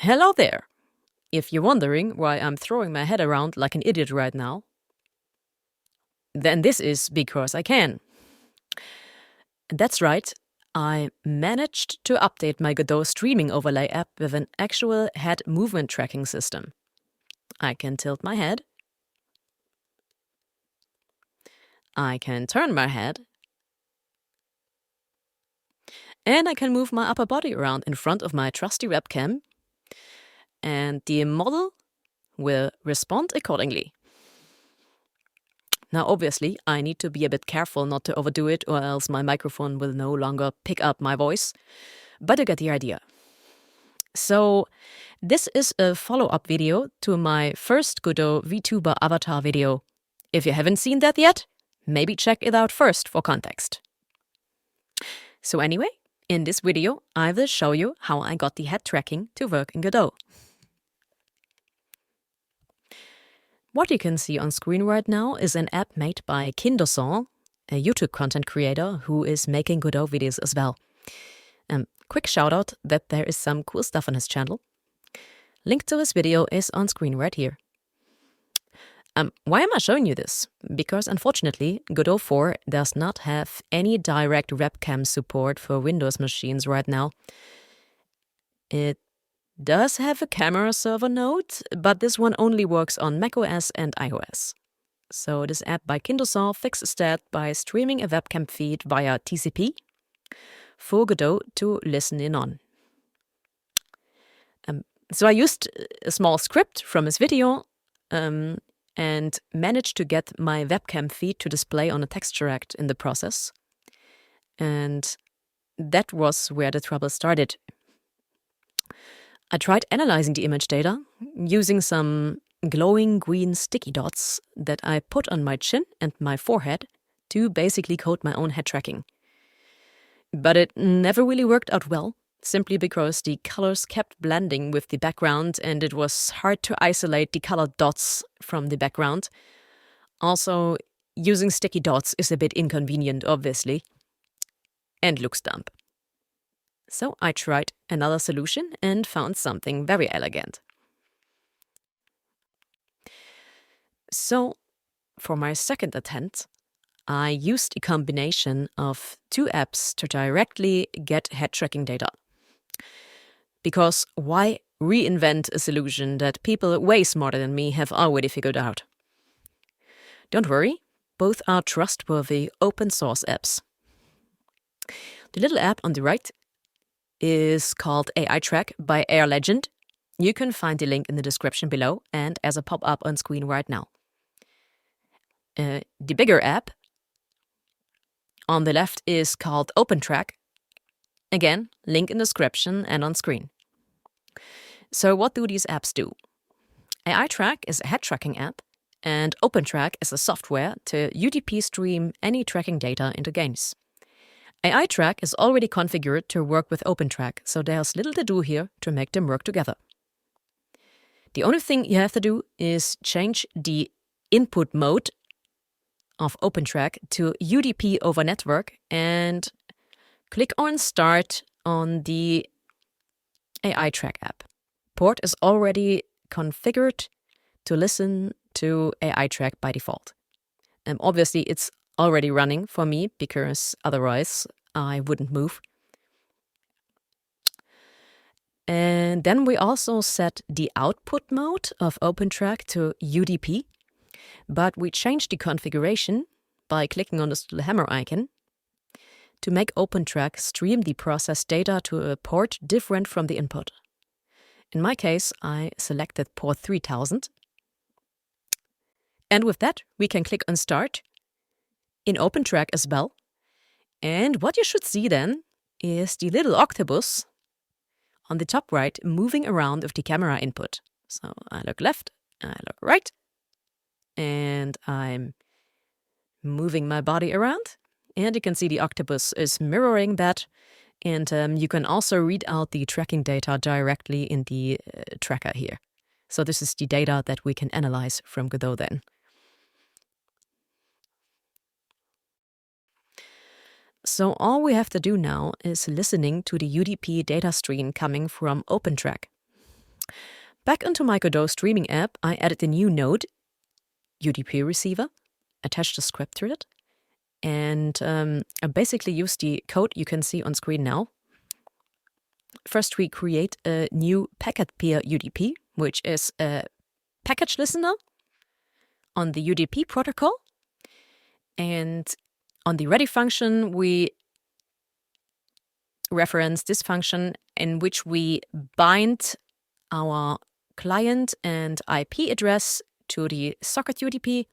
Hello there! If you're wondering why I'm throwing my head around like an idiot right now, then this is because I can. That's right, I managed to update my Godot streaming overlay app with an actual head movement tracking system. I can tilt my head, I can turn my head, and I can move my upper body around in front of my trusty webcam, and the model will respond accordingly. Now, obviously, I need to be a bit careful not to overdo it, or else my microphone will no longer pick up my voice, but you get the idea. So, this is a follow-up video to my first Godot vTuber avatar video. If you haven't seen that yet, maybe check it out first for context. So anyway, in this video, I will show you how I got the head tracking to work in Godot. What you can see on screen right now is an app made by Godot, a YouTube content creator who is making Godot videos as well. Quick shout out that there is some cool stuff on his channel. Link to his video is on screen right here. Why am I showing you this? Because unfortunately, Godot 4 does not have any direct webcam support for Windows machines right now. It does have a camera server node, but this one only works on macOS and iOS. So this app by Godot fixes that by streaming a webcam feed via TCP for Godot to listen in on. So I used a small script from his video and managed to get my webcam feed to display on a texture act in the process. And that was where the trouble started. I tried analyzing the image data using some glowing green sticky dots that I put on my chin and my forehead to basically code my own head tracking. But it never really worked out well, simply because the colors kept blending with the background and it was hard to isolate the colored dots from the background. Also, using sticky dots is a bit inconvenient, obviously, and looks dumb. So I tried another solution and found something very elegant. So, for my second attempt, I used a combination of two apps to directly get head tracking data. Because why reinvent a solution that people way smarter than me have already figured out? Don't worry, both are trustworthy open source apps. The little app on the right is called AITrack by Air Legend. You can find the link in the description below and as a pop-up on screen right now. The bigger app on the left is called Opentrack. Again, link in description and on screen. So what do these apps do? AITrack is a head tracking app and Opentrack is a software to UDP stream any tracking data into games. AITrack is already configured to work with Opentrack, so there's little to do here to make them work together. The only thing you have to do is change the input mode of Opentrack to UDP over network and click on Start on the AITrack app. Port is already configured to listen to AITrack by default. Obviously, it's already running for me because otherwise I wouldn't move. And then we also set the output mode of Opentrack to UDP, but we changed the configuration by clicking on this little hammer icon to make Opentrack stream the processed data to a port different from the input. In my case, I selected port 3000. And with that, we can click on Start in Opentrack as well. And what you should see then is the little octopus on the top right moving around with the camera input. So I look left, I look right, and I'm moving my body around. And you can see the octopus is mirroring that. And you can also read out the tracking data directly in the tracker here. So this is the data that we can analyze from Godot then. So all we have to do now is listening to the UDP data stream coming from Opentrack. Back into my Godot streaming app, I added a new node, UDP receiver, attached a script to it, and I basically use the code you can see on screen now. First, we create a new packet peer UDP, which is a package listener on the UDP protocol. And on the ready function, we reference this function in which we bind our client and IP address to the socket UDP,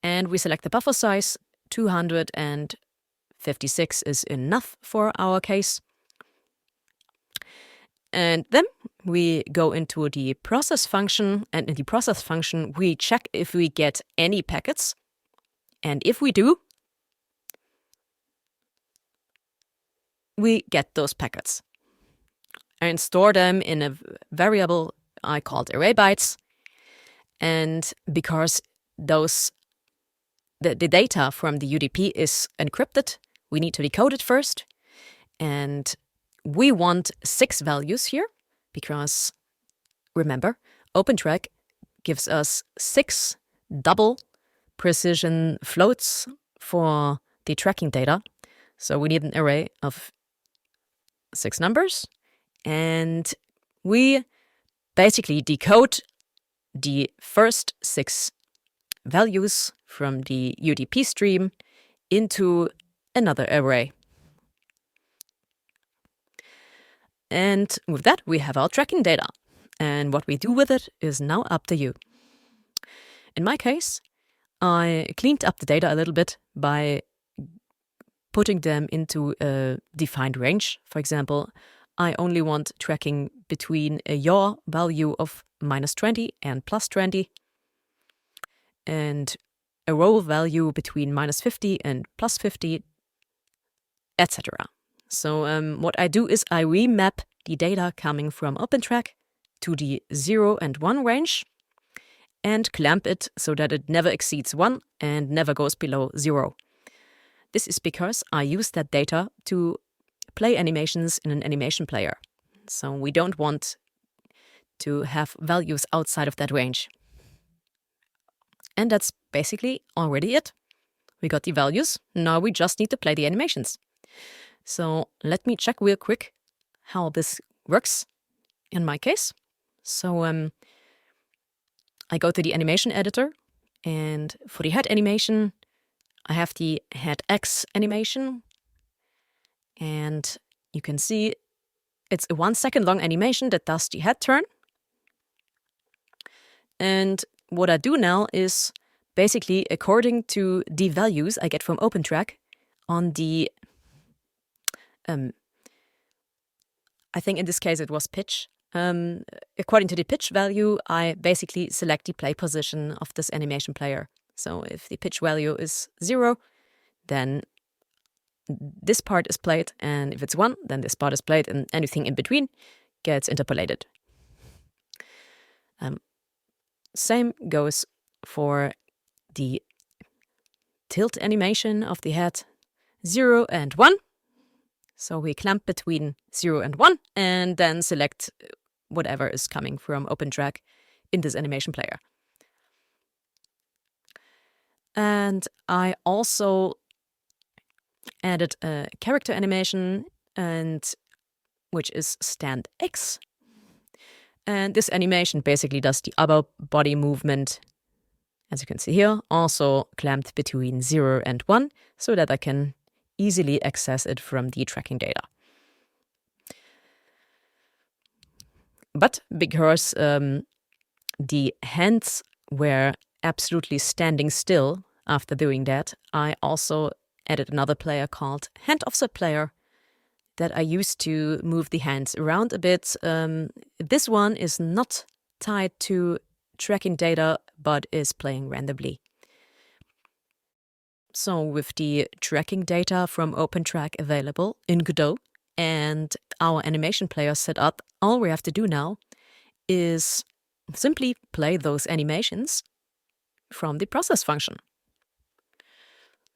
and we select the buffer size. 256 is enough for our case. And then we go into the process function, and in the process function we check if we get any packets, and if we do, we get those packets and store them in a variable I called array bytes. And because the data from the UDP is encrypted, we need to decode it first. And we want 6 values here because, remember, Opentrack gives us 6 double precision floats for the tracking data. So we need an array of 6 numbers, and we basically decode the first 6 values from the UDP stream into another array. And with that, we have our tracking data. And what we do with it is now up to you. In my case, I cleaned up the data a little bit by putting them into a defined range. For example, I only want tracking between a yaw value of -20 and +20, and a roll value between -50 and +50, etc. So what I do is I remap the data coming from Opentrack to the 0 and 1 range and clamp it so that it never exceeds 1 and never goes below 0. This is because I use that data to play animations in an animation player. So we don't want to have values outside of that range. And that's basically already it. We got the values, now we just need to play the animations. So let me check real quick how this works in my case. So I go to the animation editor, and for the head animation, I have the head X animation. And you can see it's a 1 second long animation that does the head turn. And what I do now is basically according to the values I get from Opentrack on the, I think in this case it was pitch. According to the pitch value, I basically select the play position of this animation player. So if the pitch value is 0, then this part is played, and if it's 1, then this part is played, and anything in between gets interpolated. Same goes for the tilt animation of the head, 0 and 1. So we clamp between 0 and 1 and then select whatever is coming from Opentrack in this animation player. And I also added a character animation, and which is stand X. And this animation basically does the upper body movement, as you can see here, also clamped between 0 and 1, so that I can easily access it from the tracking data. But because the hands were absolutely standing still after doing that, I also added another player called hand offset player that I used to move the hands around a bit. This one is not tied to tracking data, but is playing randomly. So with the tracking data from Opentrack available in Godot and our animation player set up, all we have to do now is simply play those animations from the process function.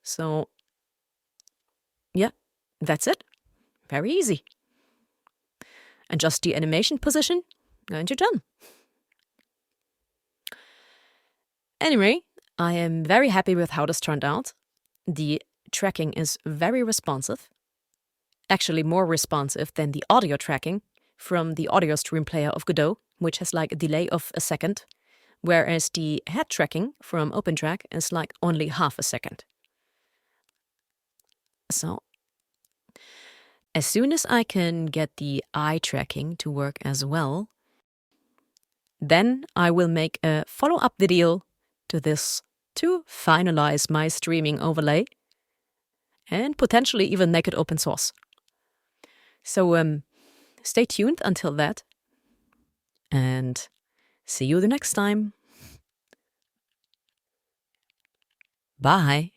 So yeah, that's it. Very easy. Adjust the animation position and you're done. Anyway, I am very happy with how this turned out. The tracking is very responsive. Actually more responsive than the audio tracking from the audio stream player of Godot, which has like a delay of a second, whereas the head tracking from Opentrack is like only half a second. So, as soon as I can get the eye tracking to work as well, then I will make a follow-up video to this to finalize my streaming overlay and potentially even make it open source. So stay tuned until that, and see you the next time. Bye.